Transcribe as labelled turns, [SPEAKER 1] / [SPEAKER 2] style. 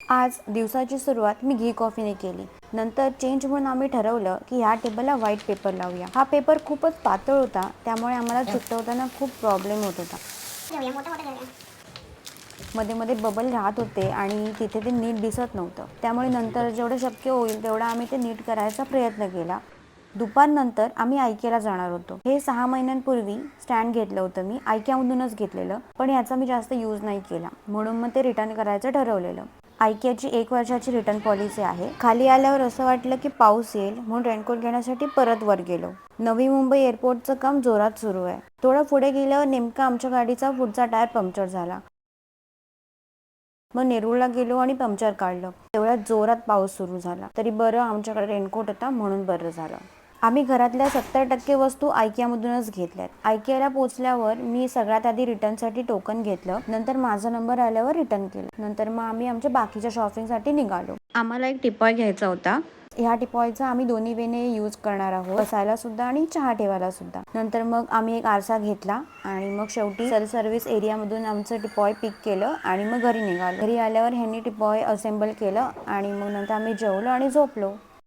[SPEAKER 1] आज दिवसाची सुरुवात मी घी कॉफीने केली. नंतर चेंज म्हणून आम्ही ठरवलं की ह्या टेबलला व्हाईट पेपर लावूया. हा पेपर खूपच पातळ होता, त्यामुळे आम्हाला चिकटवताना खूप प्रॉब्लेम होत होता. मध्ये मध्ये बबल राहत होते आणि तिथे ते नीट दिसत नव्हतं. त्यामुळे नंतर जेवढं शक्य होईल तेवढा आम्ही ते नीट करायचा प्रयत्न केला. दुपारनंतर आम्ही आयकेला जाणार होतो. हे 6 महिन्यांपूर्वी स्टँड घेतलं होतं मी, आयकेमधूनच घेतलेलं, पण याचा मी जास्त यूज नाही केला, म्हणून मग ते रिटर्न करायचं ठरवलेलं. आयकेची 1 वर्षाची रिटर्न पॉलिसी आहे. खाली आल्यावर असं वाटलं की पाऊस येईल, म्हणून रेनकोट घेण्यासाठी परत वर गेलो. नवी मुंबई एअरपोर्टचं काम जोरात सुरू आहे. थोडं पुढे गेल्यावर नेमका आमच्या गाडीचा पुढचा टायर पंक्चर झाला. मग नेरूळला गेलो आणि पंक्चर काढलं. तेवढ्यात जोरात पाऊस सुरू झाला. तरी बरं आमच्याकडे रेनकोट होता, म्हणून बरं झालं. आम्ही घरातल्या 70% वस्तू आयकियामधूनच घेतल्यात. आयकियाला पोचल्यावर मी सगळ्यात आधी रिटर्नसाठी टोकन घेतलं. नंतर माझा नंबर आल्यावर रिटर्न केलं. नंतर मग आम्ही आमच्या बाकीच्या शॉपिंगसाठी निघालो. आम्हाला एक टिपॉय घ्यायचा होता. ह्या टिपॉयचा आम्ही दोन्ही वेने यूज करणार आहोत, बसायला सुद्धा आणि चहा ठेवायला सुद्धा. नंतर मग आम्ही एक आरसा घेतला आणि मग शेवटी सेल्फ सर्व्हिस एरियामधून आमचं टिपॉय पिक केलं आणि मग घरी निघालो. घरी आल्यावर ह्यांनी टिपॉय असेंबल केलं आणि मग नंतर आम्ही जेवलो आणि झोपलो.